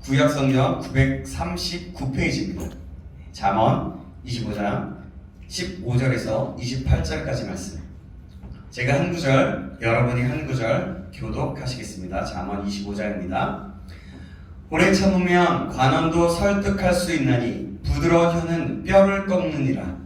구약성경 939페이지입니다. 잠언 25장 15절에서 28절까지 말씀. 제가 한 구절, 여러분이 한 구절 교독하시겠습니다. 잠언 25장입니다. 오래 참으면 관원도 설득할 수 있나니 부드러운 혀는 뼈를 꺾느니라.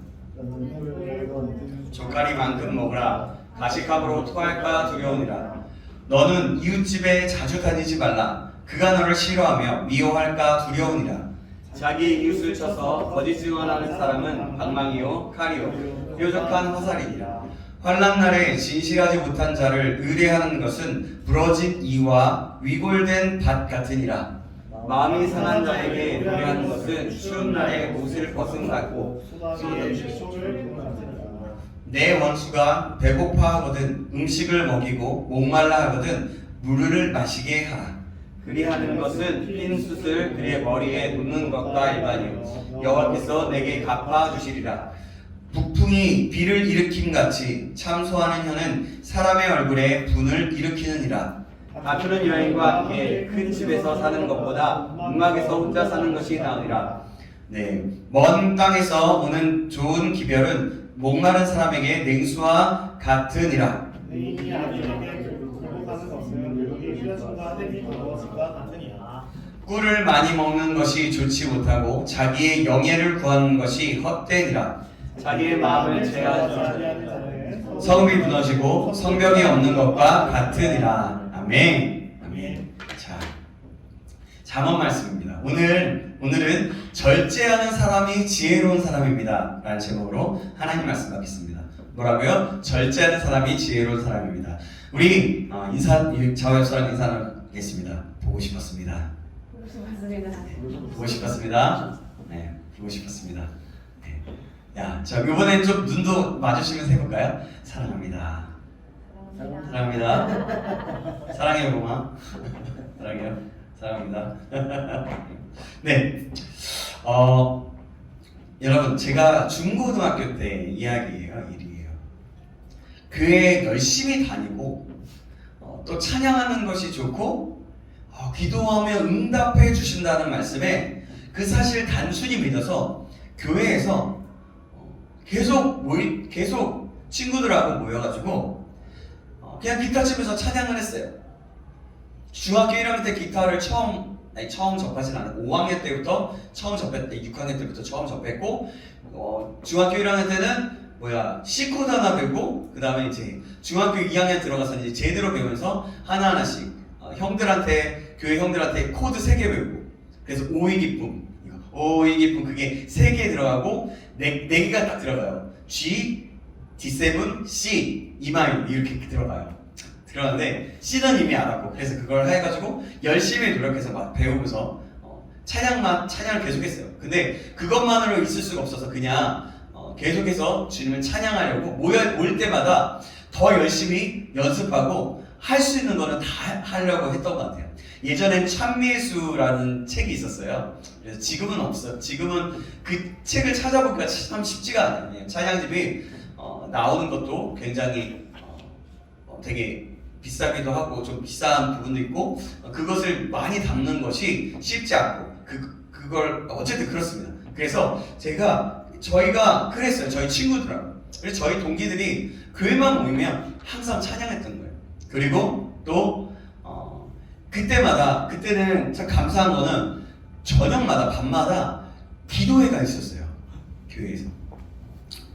젓가리만큼 먹으라. 가시값으로 토할까 두려우니라. 너는 이웃집에 자주 다니지 말라. 그가 너를 싫어하며 미워할까 두려우니라. 자기 이웃을 쳐서 거짓 증언하는 사람은 방망이요 칼이요 뾰족한 화살이니라. 환난날에 진실하지 못한 자를 의뢰하는 것은 부러진 이와 위골된 밭 같으니라. 마음이 상한 자에게 노래하는 것은 추운 날에 옷을 벗은 같고 내 원수가 배고파하거든 음식을 먹이고 목말라 하거든 물을 마시게 하라. 그리하는 것은 흰 숯을 그의 머리에 놓는 것과 일반이요 여호와께서 내게 갚아주시리라. 북풍이 비를 일으킴같이 참소하는 혀는 사람의 얼굴에 분을 일으키느니라. 다투는 여인과 함께 큰 집에서 사는 것보다 음악에서 혼자 사는 것이 나으리라. 네, 먼 땅에서 오는 좋은 기별은 목마른 사람에게 냉수와 같으니라. 꿀을 많이 먹는 것이 좋지 못하고 자기의 영예를 구하는 것이 헛되니라. 자기의 마음을 제하지 않는 성읍이 무너지고 성벽이 없는 것과 같으니라. 아멘. 아멘. 자, 잠언 말씀입니다. 오늘은 절제하는 사람이 지혜로운 사람입니다 라는 제목으로 하나님 말씀 받겠습니다. 뭐라고요? 절제하는 사람이 지혜로운 사람입니다. 우리 자원수랑 인사 나누겠습니다. 보고 싶었습니다. 보고 싶었습니다. 네, 보고 싶었습니다. 네. 야, 자, 이번엔 좀 눈도 마주치면서 해볼까요? 사랑합니다. 사랑합니다. 사랑해요, 로마. 사랑해요. 사랑합니다. 네. 여러분, 제가 중고등학교 때 이야기예요. 일이에요. 교회 열심히 다니고 또 찬양하는 것이 좋고 기도하며 응답해 주신다는 말씀에 그 사실 단순히 믿어서 교회에서 계속 친구들하고 모여가지고 그냥 기타 치면서 찬양을 했어요. 중학교 1학년 때 기타를 처음 접하진 않았고 5학년 때부터 처음 접했대. 6학년 때부터 처음 접했고 중학교 1학년 때는 C 코드 하나 배우고 그 다음에 이제 중학교 2학년 들어가서 이제 제대로 배우면서 하나하나씩 교회 형들한테 코드 3개 배우고 그래서 오이 기쁨 그게 3개 들어가고 4개가 딱 들어가요. G, D7, C, E마이너 이렇게 들어가요. 들어갔는데 C는 이미 알았고 그래서 그걸 해가지고 열심히 노력해서 막 배우면서 찬양을 계속했어요. 근데 그것만으로 있을 수가 없어서 그냥 계속해서 주님을 찬양하려고 올 때마다 더 열심히 연습하고 할 수 있는 거는 다 하려고 했던 것 같아요. 예전엔 찬미예수라는 책이 있었어요. 그래서 지금은 없어요. 지금은 그 책을 찾아보기가 참 쉽지가 않아요. 찬양집이 나오는 것도 굉장히 되게 비싸기도 하고 좀 비싼 부분도 있고 그것을 많이 담는 것이 쉽지 않고 그걸 어쨌든 그렇습니다. 그래서 저희가 그랬어요. 저희 친구들하고. 그래서 저희 동기들이 교회만 모이면 항상 찬양했던 거예요. 그리고 또 그때는 참 감사한 거는 저녁마다 밤마다 기도회가 있었어요. 교회에서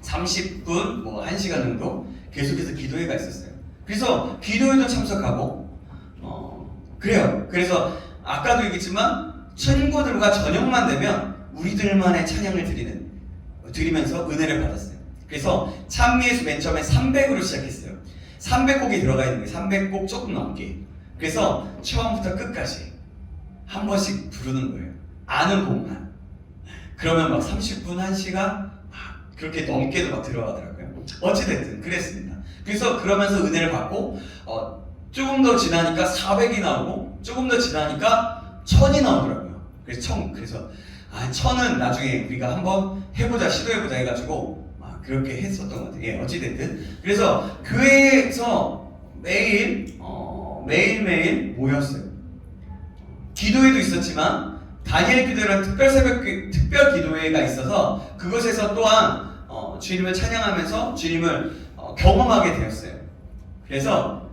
30분 1시간 정도 계속해서 기도회가 있었어요. 그래서 기도회도 참석하고 그래요. 그래서 아까도 얘기했지만 친구들과 저녁만 되면 우리들만의 찬양을 드리면서 은혜를 받았어요. 그래서 찬미예수 맨 처음에 300으로 시작했어요. 300곡이 들어가 있는 게 300곡 조금 넘게. 그래서 처음부터 끝까지 한 번씩 부르는 거예요. 아는 곡만. 그러면 막 30분, 1시간 그렇게 넘게도 막 들어가더라고요. 어찌됐든 그랬습니다. 그래서 그러면서 은혜를 받고 조금 더 지나니까 400이 나오고 조금 더 지나니까 1000이 나오더라고요. 그래서 1000은 나중에 우리가 한번 시도해보자 해가지고 그렇게 했었던 것 같아요. 예, 어찌됐든 그래서 교회에서 매일매일 모였어요. 기도회도 있었지만 다니엘 기도회라는 특별 기도회가 있어서 그곳에서 또한 주님을 찬양하면서 주님을 경험하게 되었어요. 그래서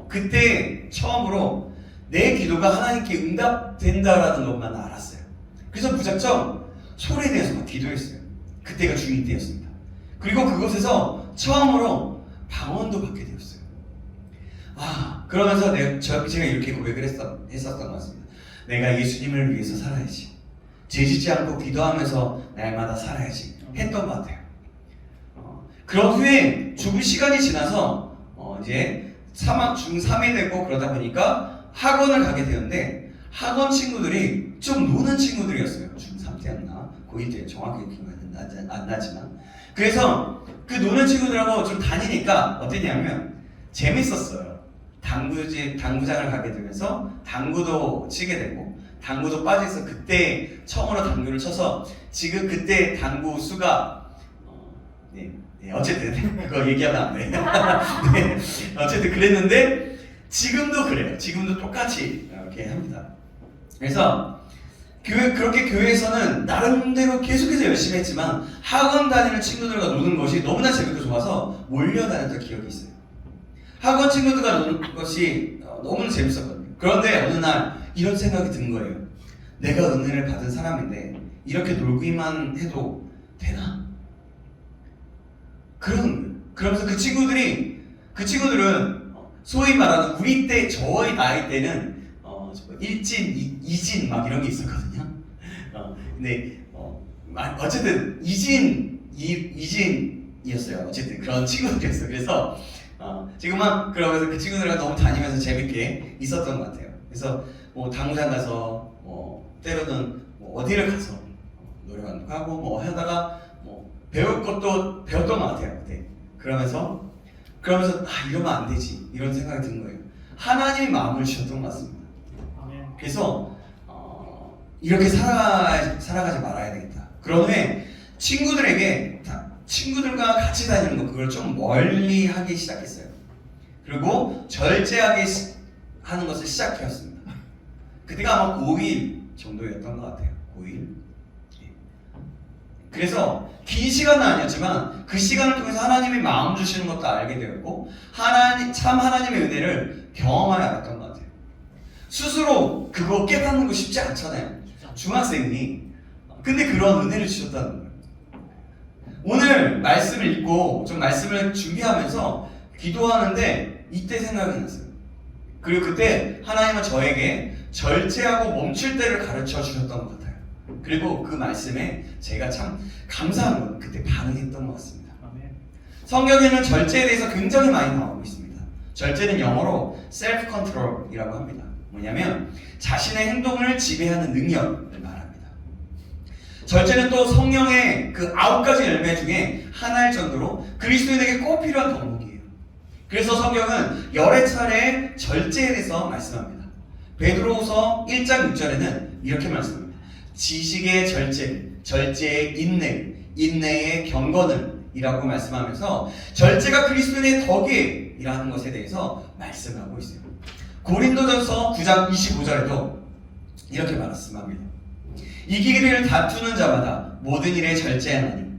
그때 처음으로 내 기도가 하나님께 응답된다라는 것만 알았어요. 그래서 무작정 소리에 대해서 막 기도했어요. 그때가 중2 때였습니다. 그리고 그곳에서 처음으로 방언도 받게 되었어요. 그러면서 제가 이렇게 고백을 했었던 것 같습니다. 내가 예수님을 위해서 살아야지. 죄짓지 않고 기도하면서 날마다 살아야지 했던 것 같아요. 그런 후에 조금 시간이 지나서 이제 중3이 되고 그러다 보니까 학원을 가게 되었는데 학원 친구들이 좀 노는 친구들이었어요. 중3 때였나 고2 때 정확히 기억이 안 나지만 그래서 그 노는 친구들하고 좀 다니니까 어땠냐면 재밌었어요. 당구장을 가게 되면서 당구도 치게 되고 당구도 빠져서 그때 처음으로 당구를 쳐서 지금 그때 당구 수가 어쨌든 그거 얘기하면 안 돼. 네, 어쨌든 그랬는데 지금도 그래요. 지금도 똑같이 이렇게 합니다. 그래서 그렇게 교회에서는 나름대로 계속해서 열심히 했지만 학원 다니는 친구들과 노는 것이 너무나 재밌고 좋아서 몰려다녔던 기억이 있어요. 학원 친구들과 노는 것이 너무나 재밌었거든요. 그런데 어느 날 이런 생각이 든 거예요. 내가 은혜를 받은 사람인데 이렇게 놀기만 해도 되나? 그러면서 그 친구들은 소위 말하는 우리 때 저희 나이 때는 일진, 이진 막 이런 게 있었거든요. 근데 어쨌든 이진이었어요. 어쨌든 그런 친구들이었어요. 그래서 지금은 그러면서 그 친구들과 너무 다니면서 재밌게 있었던 것 같아요. 그래서 뭐 당구장 가서 때로는 어디를 가서 노래방도 가고 하다가 배울 것도 배웠던 것 같아요. 그때. 그러면서 이러면 안 되지 이런 생각이 든 거예요. 하나님이 마음을 주셨던 것 같습니다. 그래서 이렇게 살아가지 말아야 되겠다. 그런 후에 친구들과 같이 다니는 거 그걸 좀 멀리 하기 시작했어요. 그리고 절제하게 하는 것을 시작하였습니다. 그때가 아마 고1 정도였던 것 같아요. 고1. 그래서 긴 시간은 아니었지만 그 시간을 통해서 하나님이 마음 주시는 것도 알게 되었고 하나님의 은혜를 경험하여 알았던 것 같아요. 스스로 그거 깨닫는 거 쉽지 않잖아요. 중학생이. 근데 그런 은혜를 주셨다는 거예요. 오늘 말씀을 읽고 좀 말씀을 준비하면서 기도하는데 이때 생각이 났어요. 그리고 그때 하나님은 저에게 절제하고 멈출 때를 가르쳐 주셨던 것 같아요. 그리고 그 말씀에 제가 참 감사한 건 그때 반응했던 것 같습니다. 성경에는 절제에 대해서 굉장히 많이 나오고 있습니다. 절제는 영어로 self-control이라고 합니다. 뭐냐면 자신의 행동을 지배하는 능력을 말합니다. 절제는 또 성령의 그 9가지 열매 중에 하나일 정도로 그리스도인에게 꼭 필요한 덕목이에요. 그래서 성경은 여러 차례 절제에 대해서 말씀합니다. 베드로후서 1장 6절에는 이렇게 말씀합니다. 지식의 절제, 절제의 인내, 인내의 경건을 이라고 말씀하면서 절제가 그리스도인의 덕이라는 것에 대해서 말씀하고 있어요. 고린도전서 9장 25절에도 이렇게 말씀합니다. 이기기를 다투는 자마다 모든 일에 절제하나니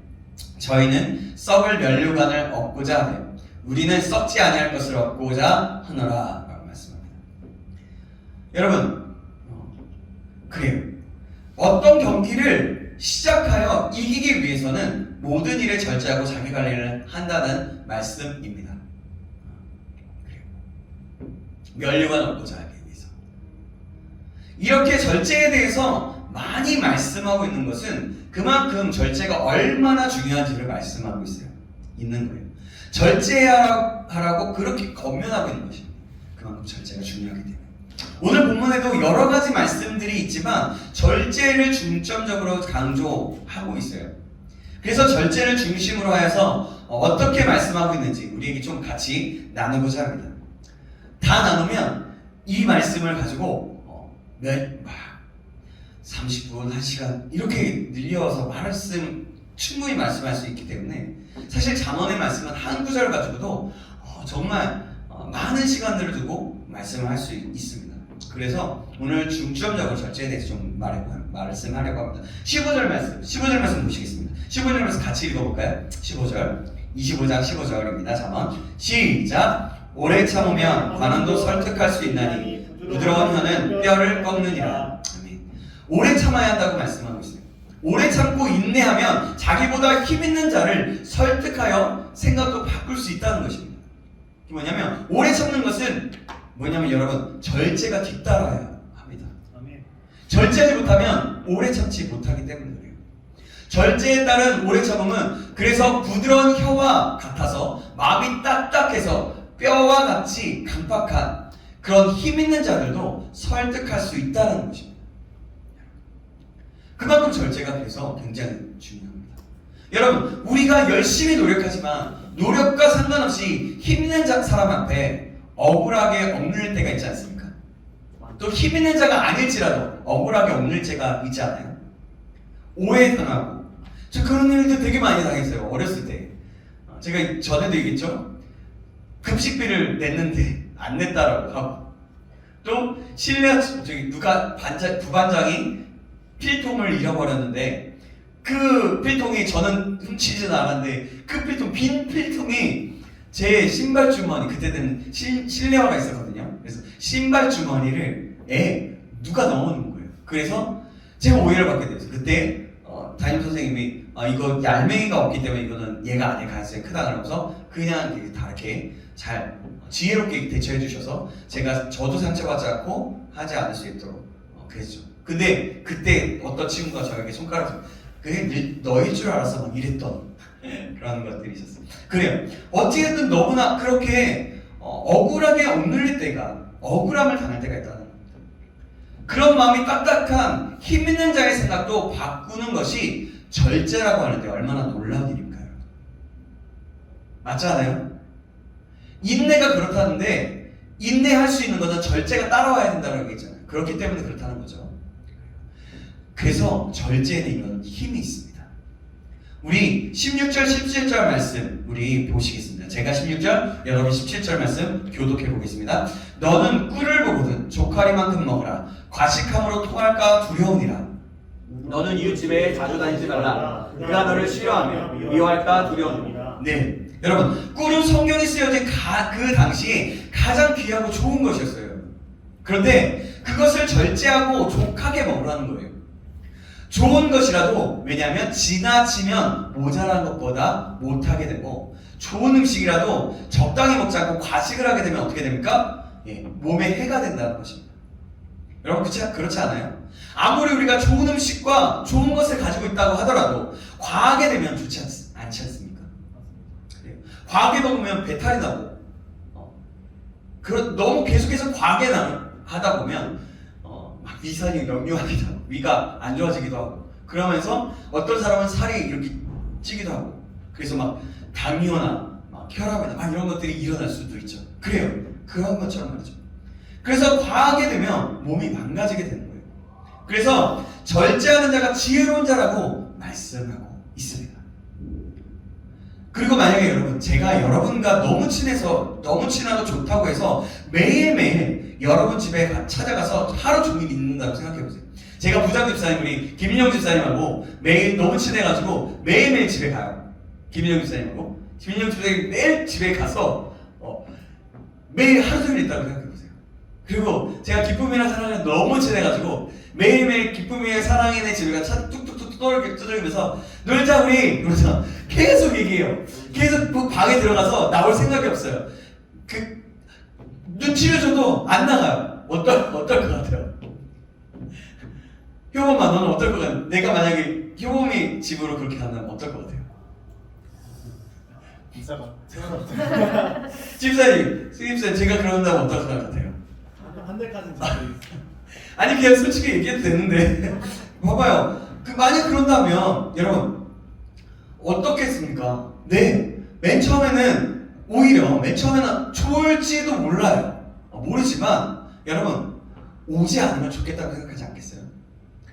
저희는 썩을 면류관을 얻고자 하며 우리는 썩지 아니할 것을 얻고자 하노라 라고 말씀합니다. 여러분 그래요. 어떤 경기를 시작하여 이기기 위해서는 모든 일에 절제하고 자기관리를 한다는 말씀입니다. 면류관 얻고자 하기 위해서. 이렇게 절제에 대해서 많이 말씀하고 있는 것은 그만큼 절제가 얼마나 중요한지를 말씀하고 있는 거예요. 절제하라고 그렇게 권면하고 있는 것입니다. 그만큼 절제가 중요하기 때문에. 오늘 본문에도 여러 가지 말씀들이 있지만 절제를 중점적으로 강조하고 있어요. 그래서 절제를 중심으로 하여서 어떻게 말씀하고 있는지 우리에게 좀 같이 나누고자 합니다. 다 나누면 이 말씀을 가지고 30분, 1시간 이렇게 늘려서 충분히 말씀할 수 있기 때문에 사실 잠언의 말씀은 한 구절 가지고도 정말 많은 시간들을 두고 말씀을 할 수 있습니다. 그래서 오늘 중점적으로 절제에 대해서 좀 말씀하려고 합니다. 15절 말씀 보시겠습니다. 15절 말씀 같이 읽어볼까요? 15절, 25장 15절입니다. 잠깐 시작. 오래 참으면 관원도 설득할 수 있나니 부드러운 혀는 뼈를 꺾느니라. 아멘. 오래 참아야 한다고 말씀하고 있어요. 오래 참고 인내하면 자기보다 힘 있는 자를 설득하여 생각도 바꿀 수 있다는 것입니다. 이게 뭐냐면 오래 참는 것은 뭐냐면 여러분 절제가 뒤따라야 합니다. 절제하지 못하면 오래 참지 못하기 때문에 그래요. 절제에 따른 오래 참음은 그래서 부드러운 혀와 같아서 마음이 딱딱해서 뼈와 같이 강팍한 그런 힘 있는 자들도 설득할 수 있다는 것입니다. 그만큼 절제가 그래서 굉장히 중요합니다. 여러분, 우리가 열심히 노력하지만 노력과 상관없이 힘 있는 사람 앞에 억울하게 엎눌릴 때가 있지 않습니까? 또 힘 있는 자가 아닐지라도 억울하게 엎눌릴 때가 있지 않아요? 오해당하고. 저 그런 일도 되게 많이 당했어요. 어렸을 때. 제가 전에도 얘기했죠? 급식비를 냈는데 안 냈다라고 하고, 또 누가 부반장이 필통을 잃어버렸는데 그 필통이 저는 훔치지는 않았는데 그 필통, 빈 필통이 제 신발 주머니, 그때는 실내화가 있었거든요. 그래서 신발 주머니를 누가 넣어놓은 거예요. 그래서 제가 오해를 받게 됐어요. 그때 담임 선생님이 이거 얄맹이가 없기 때문에 이거는 얘가 아닐 가능성이 크다 그러면서 그냥 다 이렇게 잘 지혜롭게 대처해 주셔서 저도 상처받지 않고 하지 않을 수 있도록 그랬죠. 근데 그때 어떤 친구가 저에게 손가락을 그게 너일 줄 알았어 막 이랬던 그런 것들이 있었어요. 그래요. 어찌됐든 너무나 그렇게 억울하게 엎눌릴 때가, 억울함을 당할 때가 있다는 겁니다. 그런 마음이 딱딱한 힘 있는 자의 생각도 바꾸는 것이 절제라고 하는데 얼마나 놀라운 일입니까? 맞지 않아요? 인내가 그렇다는데 인내할 수 있는 것은 절제가 따라와야 된다는 얘기잖아요. 그렇기 때문에 그렇다는 거죠. 그래서 절제에는 이런 힘이 있습니다. 우리 16절, 17절 말씀 우리 보시겠습니다. 제가 16절, 여러분 17절 말씀 교독해 보겠습니다. 너는 꿀을 보거든 조카리만큼 먹으라. 과식함으로 토할까 두려우니라. 너는 이웃집에 자주 다니지 말라. 그가 너를 싫어하며 미워할까 두려우니라. 네, 여러분 꿀은 성경에 쓰여진 그 당시에 가장 귀하고 좋은 것이었어요. 그런데 그것을 절제하고 족하게 먹으라는 거예요. 좋은 것이라도, 왜냐하면 지나치면 모자란 것보다 못하게 되고, 좋은 음식이라도 적당히 먹지 않고 과식을 하게 되면 어떻게 됩니까? 몸에 해가 된다는 것입니다. 여러분 그렇지 않아요? 아무리 우리가 좋은 음식과 좋은 것을 가지고 있다고 하더라도 과하게 되면 좋지 않지 않습니까? 과하게 먹으면 배탈이 나고, 너무 계속해서 과하게 하다 보면 위산이 역류하기도 하고 위가 안 좋아지기도 하고, 그러면서 어떤 사람은 살이 이렇게 찌기도 하고, 그래서 막 당뇨나 막 혈압이나 막 이런 것들이 일어날 수도 있죠. 그래요. 그런 것처럼 말이죠. 그래서 과하게 되면 몸이 망가지게 되는 거예요. 그래서 절제하는 자가 지혜로운 자라고 말씀하고 있습니다. 그리고 만약에 여러분, 제가 여러분과 너무 친하고 좋다고 해서 매일매일 여러분 집에 찾아가서 하루 종일 있는다고 생각해보세요. 제가 부장 집사님, 우리 김인영 집사님하고 매일 너무 친해가지고 매일매일 집에 가요. 김인영 집사님하고. 김인영 집사님 매일 집에 가서 매일 하루 종일 있다고 생각해보세요. 그리고 제가 기쁨이나 사랑에 너무 친해가지고 매일매일 기쁨이나 사랑이네 집에 가서 뚝뚝뚝 두들기면서 놀자 우리! 그러면서 계속 얘기해요. 계속 그 방에 들어가서 나올 생각이 없어요. 눈치를 줘도 안 나가요. 어떨 것 같아요? 효범아, 너는 어떨 것 같아요? 내가 만약에 효범이 집으로 그렇게 간다면 어떨 것 같아요? 집사님, 수집사님, 제가 그런다면 어떨 것 같아요? 한 달까지는 잘 모르겠어요. 아니 그냥 솔직히 얘기해도 되는데 봐봐요. 만약 그런다면 여러분 어떻겠습니까? 네, 맨 처음에는 좋을지도 몰라요. 모르지만 여러분 오지 않으면 좋겠다고 생각하지 않겠어요?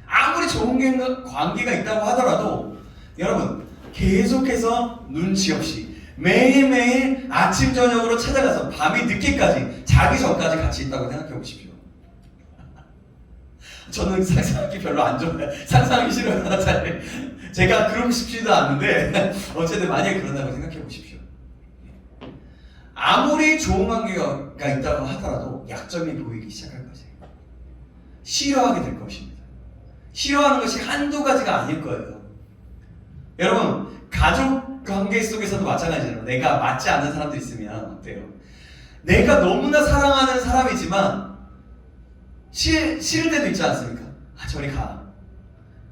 아무리 좋은 관계가 있다고 하더라도 여러분 계속해서 눈치 없이 매일매일 아침 저녁으로 찾아가서 밤이 늦게까지 자기 전까지 같이 있다고 생각해 보십시오. 저는 상상하기 별로 안 좋아요. 상상하기 싫어요. 잘. 제가 그러고 싶지도 않은데 어쨌든 만약에 그런다고 생각해 보십시오. 아무리 좋은 관계가 있다고 하더라도 약점이 보이기 시작할 것이에요. 싫어하게 될 것입니다. 싫어하는 것이 한두 가지가 아닐 거예요. 여러분, 가족 관계 속에서도 마찬가지예요. 내가 맞지 않는 사람도 있으면 어때요? 내가 너무나 사랑하는 사람이지만 싫을 때도 있지 않습니까? 아, 저리 가.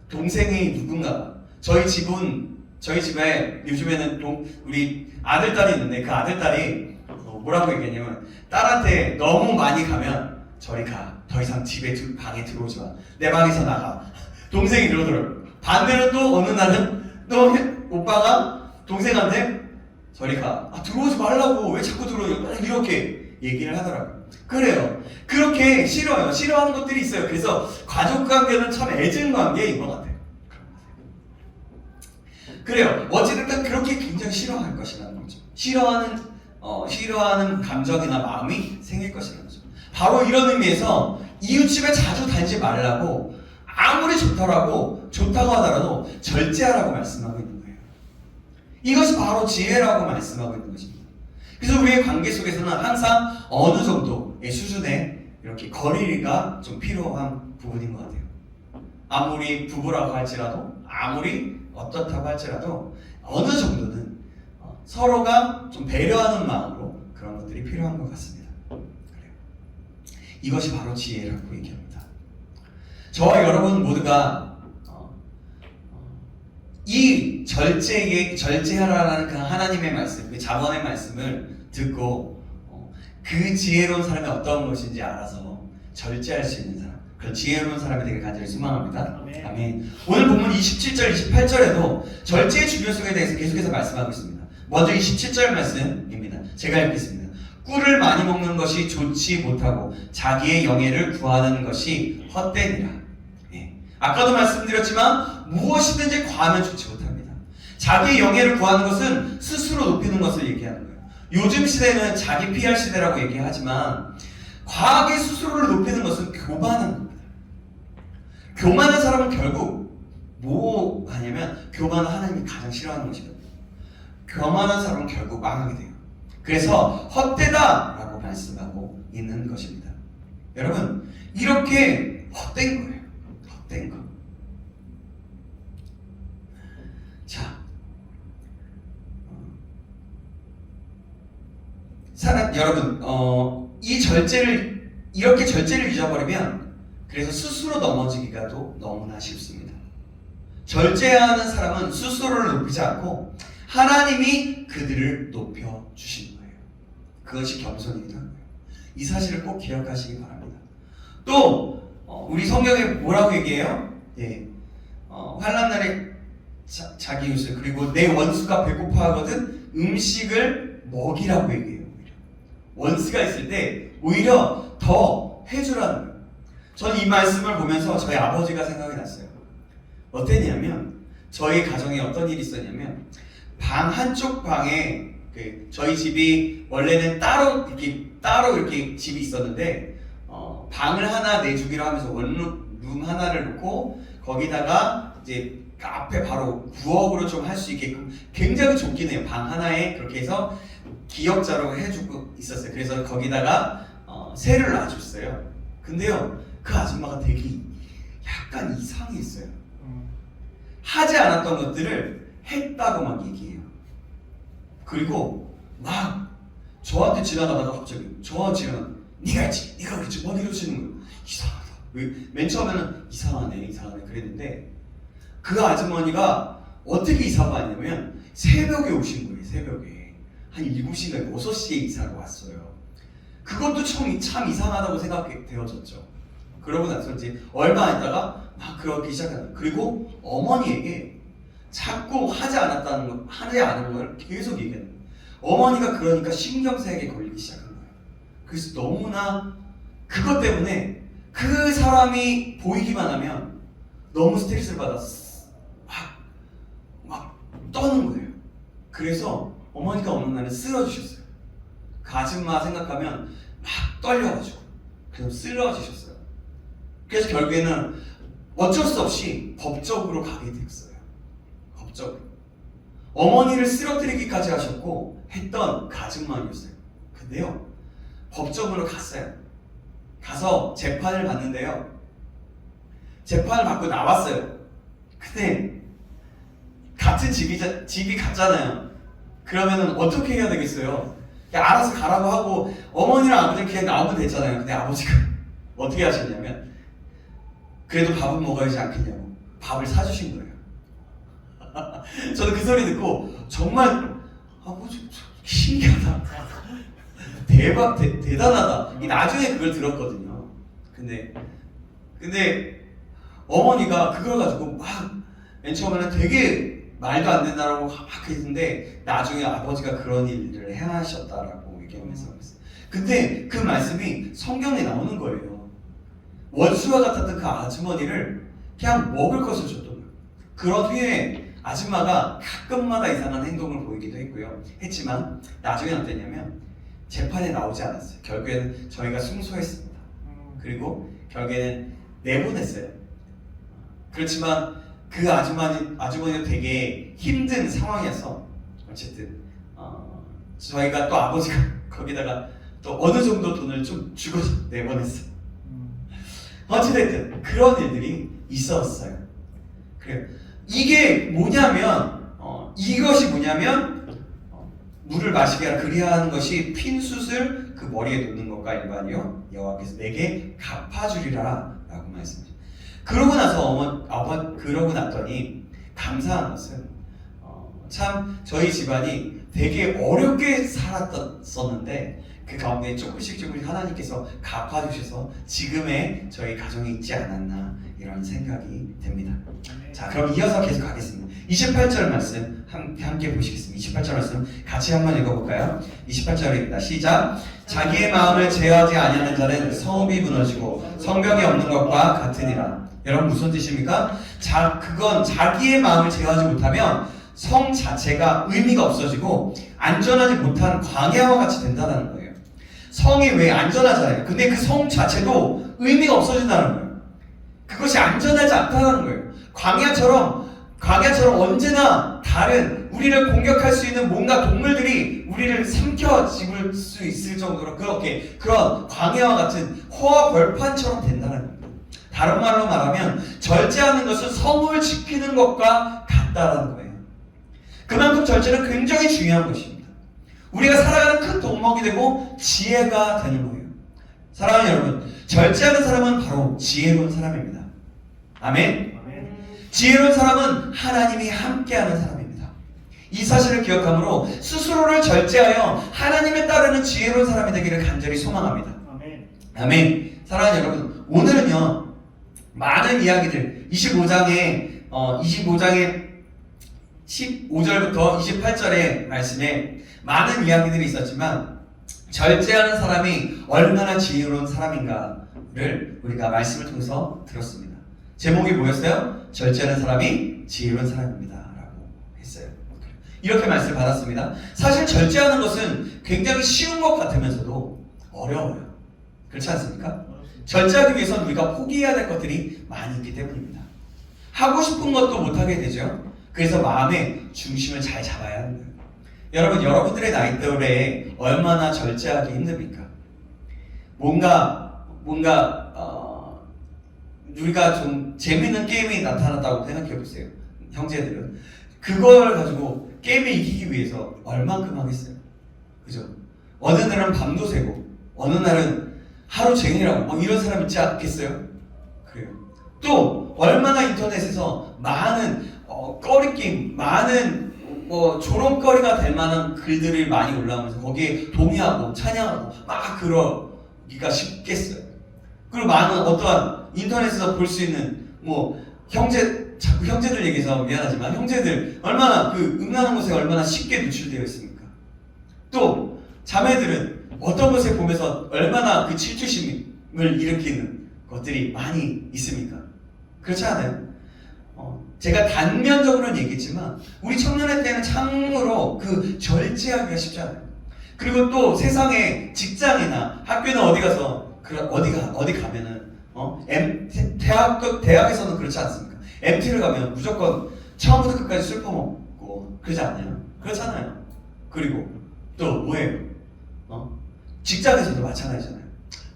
동생이 누군가. 저희 집에 요즘에는 우리 아들딸이 있는데 그 아들딸이 뭐라고 얘기했냐면 딸한테 너무 많이 가면 저리 가. 더 이상 방에 들어오지 마. 내 방에서 나가. 동생이 그러더라고요. 반대로 또 어느 날은 또 오빠가 동생한테 저리 가. 아, 들어오지 말라고. 왜 자꾸 들어오냐. 이렇게 얘기를 하더라고요. 그래요. 그렇게 싫어요. 싫어하는 것들이 있어요. 그래서 가족 관계는 참 애증 관계인 것 같아요. 그래요. 어찌됐든 그렇게 굉장히 싫어할 것이라는 거죠. 싫어하는 감정이나 마음이 생길 것이라는 거죠. 바로 이런 의미에서 이웃집에 자주 다니지 말라고 아무리 좋다고 하더라도 절제하라고 말씀하고 있는 거예요. 이것이 바로 지혜라고 말씀하고 있는 것입니다. 그래서 우리의 관계 속에서는 항상 어느 정도의 수준의 이렇게 거리가 좀 필요한 부분인 것 같아요. 아무리 부부라고 할지라도, 아무리 어떻다고 할지라도 어느 정도는 서로가 좀 배려하는 마음으로 그런 것들이 필요한 것 같습니다. 그래요. 이것이 바로 지혜라고 얘기합니다. 저와 여러분 모두가 이 절제하라는 그 하나님의 말씀, 그 자본의 말씀을 듣고 그 지혜로운 사람이 어떤 것인지 알아서 절제할 수 있는 사람, 그런 지혜로운 사람이 되길 간절히 소망합니다. 아멘. 아멘. 오늘 본문 27절, 28절에도 절제의 중요성에 대해서 계속해서 말씀하고 있습니다. 먼저 27절 말씀입니다. 제가 읽겠습니다. 꿀을 많이 먹는 것이 좋지 못하고 자기의 영예를 구하는 것이 헛되니라. 아까도 말씀드렸지만 무엇이든지 과하면 좋지 못합니다. 자기의 영예를 구하는 것은 스스로 높이는 것을 얘기하는 거예요. 요즘 시대는 자기 PR 시대라고 얘기하지만 과하게 스스로를 높이는 것은 교만한 겁니다. 교만한 사람은 결국 뭐 하냐면 교만은 하나님이 가장 싫어하는 것이거든요. 교만한 사람은 결국 망하게 돼요. 그래서 헛되다라고 말씀하고 있는 것입니다. 여러분, 이렇게 헛된 거예요. 헛된 거. 자, 여러분, 이렇게 절제를 잊어버리면 그래서 스스로 넘어지기가 또 너무나 쉽습니다. 절제하는 사람은 스스로를 높이지 않고 하나님이 그들을 높여주시는 거예요. 그것이 겸손이기도 한 거예요. 이 사실을 꼭 기억하시기 바랍니다. 또 우리 성경에 뭐라고 얘기해요? 환난날에 자기 이웃을, 그리고 내 원수가 배고파하거든 음식을 먹이라고 얘기해요. 오히려 원수가 있을 때 오히려 더 해주라는 거예요. 저는 이 말씀을 보면서 저희 아버지가 생각이 났어요. 어땠냐면 저희 가정에 어떤 일이 있었냐면 방 한쪽 방에 저희 집이 원래는 따로 이렇게 집이 있었는데 방을 하나 내주기로 하면서 원룸 하나를 놓고 거기다가 이제 앞에 바로 부엌으로 좀 할 수 있게끔 굉장히 좁긴 해요. 방 하나에 그렇게 해서 기역자로 해주고 있었어요. 그래서 거기다가 새를 놔줬어요. 근데요, 그 아줌마가 되게 약간 이상했어요. 하지 않았던 것들을 했다고 막 얘기해요. 그리고 막 저한테 지나가다가 갑자기 네가 했지, 네가 그랬지, 뭐 이러시는 거예요. 이상하다. 맨 처음에는 이상하네 그랬는데 그 아주머니가 어떻게 이사가 왔냐면 새벽에 오신 거예요. 새벽에 한 7시인가 6시에 이사를 왔어요. 그것도 참 이상하다고 생각되어졌죠. 그러고 나서 이제 얼마 있다가 막 그러기 시작하는 거예요. 그리고 어머니에게 자꾸 하지 않은 걸 계속 얘기하는 거예요. 어머니가 그러니까 신경쇠약에 걸리기 시작한 거예요. 그래서 너무나 그것 때문에 그 사람이 보이기만 하면 너무 스트레스를 받았어. 막 떠는 거예요. 그래서 어머니가 어느 날은 쓰러지셨어요. 그 아줌마 생각하면 막 떨려가지고 그래서 쓰러지셨어요. 그래서 결국에는 어쩔 수 없이 법적으로 가게 됐어요. 법적으로. 어머니를 쓰러뜨리기까지 하셨고 했던 그 아줌마였어요. 근데요, 법적으로 갔어요. 가서 재판을 받는데요. 재판을 받고 나왔어요. 근데 같은 집이 같잖아요. 그러면은 어떻게 해야 되겠어요? 그냥 알아서 가라고 하고 어머니랑 아버지 그냥 나오면 됐잖아요. 근데 아버지가 어떻게 하셨냐면 그래도 밥은 먹어야지 않겠냐고 밥을 사주신 거예요. 저는 그 소리 듣고 정말 신기하다. 대박, 대단하다. 나중에 그걸 들었거든요. 근데 어머니가 그걸 가지고 맨 처음에는 되게 말도 안 된다라고 막 했는데 나중에 아버지가 그런 일을 행하셨다라고 얘기하면서 그랬어요. 근데 그 말씀이 성경에 나오는 거예요. 원수와 같았던 그 아주머니를 그냥 먹을 것을 줬던 거예요. 그런 후에 아줌마가 가끔마다 이상한 행동을 보이기도 했지만 나중에 어땠냐면 재판에 나오지 않았어요. 결국에는 저희가 승소했습니다. 그리고 결국에는 내보냈어요. 그렇지만 그 아주머니가 되게 힘든 상황이어서 어쨌든 저희가 또 아버지가 거기다가 또 어느 정도 돈을 좀 주고 내보냈어요. 어찌됐든 그런 일들이 있었어요. 그래요. 이게 뭐냐면 이것이 뭐냐면 물을 마시게 하라 그리하는 것이 핀 숯을 그 머리에 놓는 것과 일반이요 여호와께서 내게 갚아주리라 라고 말씀하셨어요. 그러고 났더니 감사한 것은 참 저희 집안이 되게 어렵게 살았었는데 그 가운데 조금씩 하나님께서 갚아주셔서 지금의 저희 가정이 있지 않았나 이런 생각이 듭니다. 자, 그럼 이어서 계속 가겠습니다. 28절 말씀 함께 보시겠습니다. 28절 말씀 같이 한번 읽어볼까요? 28절입니다. 시작. 자기의 마음을 제어하지 아니하는 자는 성읍이 무너지고 성벽이 없는 것과 같으니라. 여러분 무슨 뜻입니까? 그건 자기의 마음을 제어하지 못하면 성 자체가 의미가 없어지고 안전하지 못한 광야와 같이 된다는 거예요. 성이 왜 안전하잖아요. 근데 그 성 자체도 의미가 없어진다는 거예요. 그것이 안전하지 않다는 거예요. 광야처럼 언제나 다른 우리를 공격할 수 있는 뭔가 동물들이 우리를 삼켜 집을 수 있을 정도로 그런 광야와 같은 호화 벌판처럼 된다는 거예요. 다른 말로 말하면 절제하는 것은 성을 지키는 것과 같다라는 거예요. 그만큼 절제는 굉장히 중요한 것입니다. 우리가 살아가는 큰 덕목이 되고 지혜가 되는 거예요. 사랑하는 여러분, 절제하는 사람은 바로 지혜로운 사람입니다. 아멘? 지혜로운 사람은 하나님이 함께하는 사람입니다. 이 사실을 기억함으로 스스로를 절제하여 하나님을 따르는 지혜로운 사람이 되기를 간절히 소망합니다. 아멘. 사랑하는 여러분, 오늘은요 많은 이야기들 25장의 15절부터 28절의 말씀에 많은 이야기들이 있었지만 절제하는 사람이 얼마나 지혜로운 사람인가를 우리가 말씀을 통해서 들었습니다. 제목이 뭐였어요? 절제하는 사람이 지혜로운 사람입니다 라고 했어요. 이렇게 말씀을 받았습니다. 사실 절제하는 것은 굉장히 쉬운 것 같으면서도 어려워요. 그렇지 않습니까? 절제하기 위해서는 우리가 포기해야 될 것들이 많이 있기 때문입니다. 하고 싶은 것도 못하게 되죠. 그래서 마음의 중심을 잘 잡아야 하는 거예요. 여러분, 여러분들의 나이대에 얼마나 절제하기 힘듭니까? 뭔가 우리가 좀 재밌는 게임이 나타났다고 생각해보세요. 형제들은 그걸 가지고 게임을 이기기 위해서 얼만큼 하겠어요? 그죠? 어느 날은 밤도 새고 어느 날은 하루 종일하고 이런 사람 있지 않겠어요? 그래요. 또 얼마나 인터넷에서 많은 꺼리게임, 많은 조롱거리가 될 만한 글들이 많이 올라오면서 거기에 동의하고 찬양하고 막 그러기가 쉽겠어요. 그리고 많은 어떠한 인터넷에서 볼 수 있는 자꾸 형제들 얘기해서 미안하지만 형제들 얼마나 그 음란한 곳에 얼마나 쉽게 노출되어 있습니까? 또 자매들은 어떤 것을 보면서 얼마나 그 질투심을 일으키는 것들이 많이 있습니까? 그렇지 않아요? 제가 단면적으로는 얘기했지만 우리 청년의 때는 참으로 그 절제하기가 쉽지 않아요. 그리고 또 세상에 직장이나 학교나 어디 가면은 대학에서는 그렇지 않습니까? MT를 가면 무조건 처음부터 끝까지 술 퍼먹고 그러지 않나요? 그렇잖아요. 그리고 또 뭐예요? 직장에서도 마찬가지잖아요.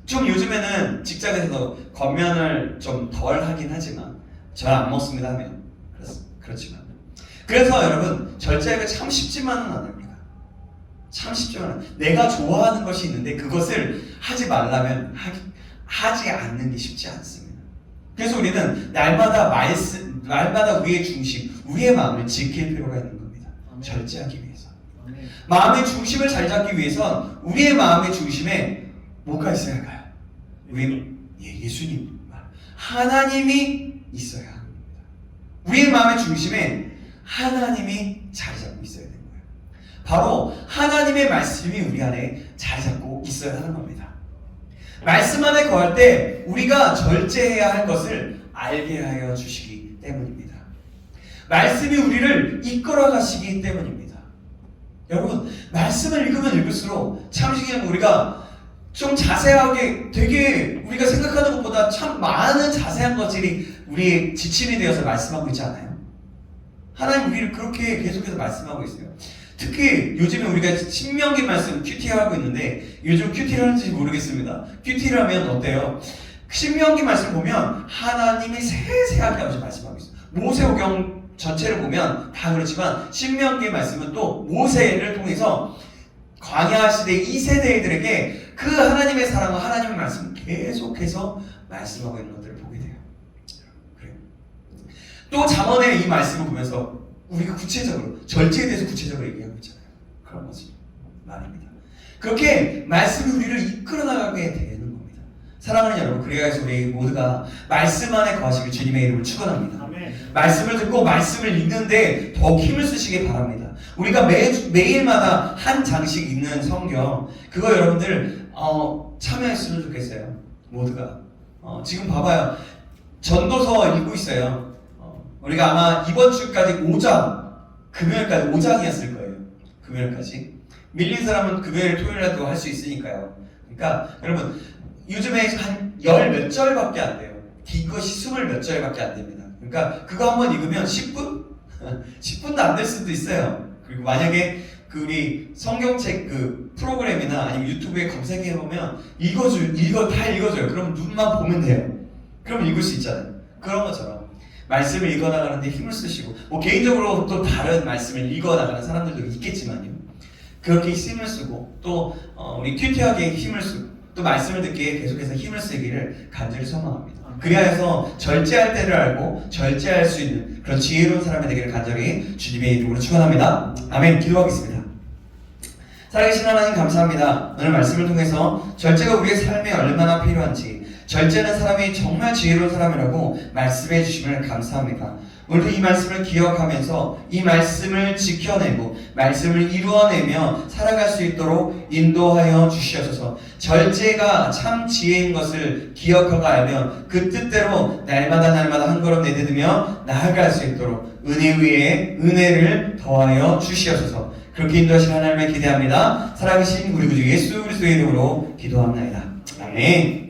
좀 요즘에는 직장에서도 겉면을 좀 덜 하긴 하지만 잘 안 먹습니다 하면 그렇지만 그래서 여러분 절제하기가 참 쉽지만은 않습니다. 참 쉽지만은 내가 좋아하는 것이 있는데 그것을 하지 말라면 하지 않는 게 쉽지 않습니다. 그래서 우리는 날마다 우리의 중심, 우리의 마음을 지킬 필요가 있는 겁니다. 절제하기 위해서. 마음의 중심을 잘 잡기 위해선 우리의 마음의 중심에 뭐가 있어야 할까요? 예수님, 하나님이 있어야 합니다. 우리의 마음의 중심에 하나님이 자리 잡고 있어야 되는 거예요. 바로 하나님의 말씀이 우리 안에 자리 잡고 있어야 하는 겁니다. 말씀 안에 거할 때 우리가 절제해야 할 것을 알게 하여 주시기 때문입니다. 말씀이 우리를 이끌어 가시기 때문입니다. 여러분, 말씀을 읽으면 읽을수록 참 우리가 좀 자세하게 되게 우리가 생각하는 것보다 참 많은 자세한 것들이 우리의 지침이 되어서 말씀하고 있지 않아요? 하나님 우리를 그렇게 계속해서 말씀하고 있어요. 특히 요즘에 우리가 신명기 말씀 큐티를 하고 있는데 요즘 큐티를 하는지 모르겠습니다. 큐티를 하면 어때요? 신명기 말씀 보면 하나님이 세세하게 아버지 말씀하고 있어요. 모세오경 전체를 보면 다 그렇지만 신명기 말씀은 또 모세를 통해서 광야 시대 2세대들에게 그 하나님의 사랑과 하나님의 말씀을 계속해서 말씀하고 있는 것들을 보게 돼요. 그래요. 또 잠언의 이 말씀을 보면서 우리가 구체적으로 절제에 대해서 구체적으로 얘기하고 있잖아요. 그런 것이 말입니다. 그렇게 말씀이 우리를 이끌어 나가게 되는 겁니다. 사랑하는 여러분, 그래서 우리 모두가 말씀 안에 거하시길 주님의 이름을 축원합니다. 말씀을 듣고 말씀을 읽는데 더욱 힘을 쓰시기 바랍니다. 우리가 매일마다 한 장씩 읽는 성경 그거 여러분들 참여했으면 좋겠어요. 모두가 지금 봐봐요. 전도서 읽고 있어요. 우리가 아마 이번 주까지 5장 금요일까지 5장이었을 거예요. 금요일까지 밀린 사람은 금요일 토요일에도 할 수 있으니까요. 그러니까 여러분 요즘에 한 열 몇 절밖에 안 돼요. 이것이 20 몇 절밖에 안 됩니다. 그러니까 그거 한번 읽으면 10분? 10분도 안 될 수도 있어요. 그리고 만약에 그 우리 성경책 그 프로그램이나 아니면 유튜브에 검색해보면 이거 다 읽어줘요. 그럼 눈만 보면 돼요. 그럼 읽을 수 있잖아요. 그런 것처럼 말씀을 읽어나가는데 힘을 쓰시고 뭐 개인적으로 또 다른 말씀을 읽어나가는 사람들도 있겠지만요. 그렇게 힘을 쓰고 또 우리 큐티하게 힘을 쓰고 또 말씀을 듣기에 계속해서 힘을 쓰기를 간절히 소망합니다. 그리하여서 절제할 때를 알고 절제할 수 있는 그런 지혜로운 사람이 되기를 간절히 주님의 이름으로 축원합니다. 아멘. 기도하겠습니다. 살아계신 하나님 감사합니다. 오늘 말씀을 통해서 절제가 우리의 삶에 얼마나 필요한지 절제는 사람이 정말 지혜로운 사람이라고 말씀해 주심을 감사합니다. 오늘도 이 말씀을 기억하면서 이 말씀을 지켜내고 말씀을 이루어내며 살아갈 수 있도록 인도하여 주시옵소서. 절제가 참 지혜인 것을 기억하고 알며 그 뜻대로 날마다 한 걸음 내딛으며 나아갈 수 있도록 은혜 위에 은혜를 더하여 주시옵소서. 그렇게 인도하신 하나님을 기대합니다. 살아계신 우리 구주 예수 그리스도의 이름으로 기도합니다. 아멘.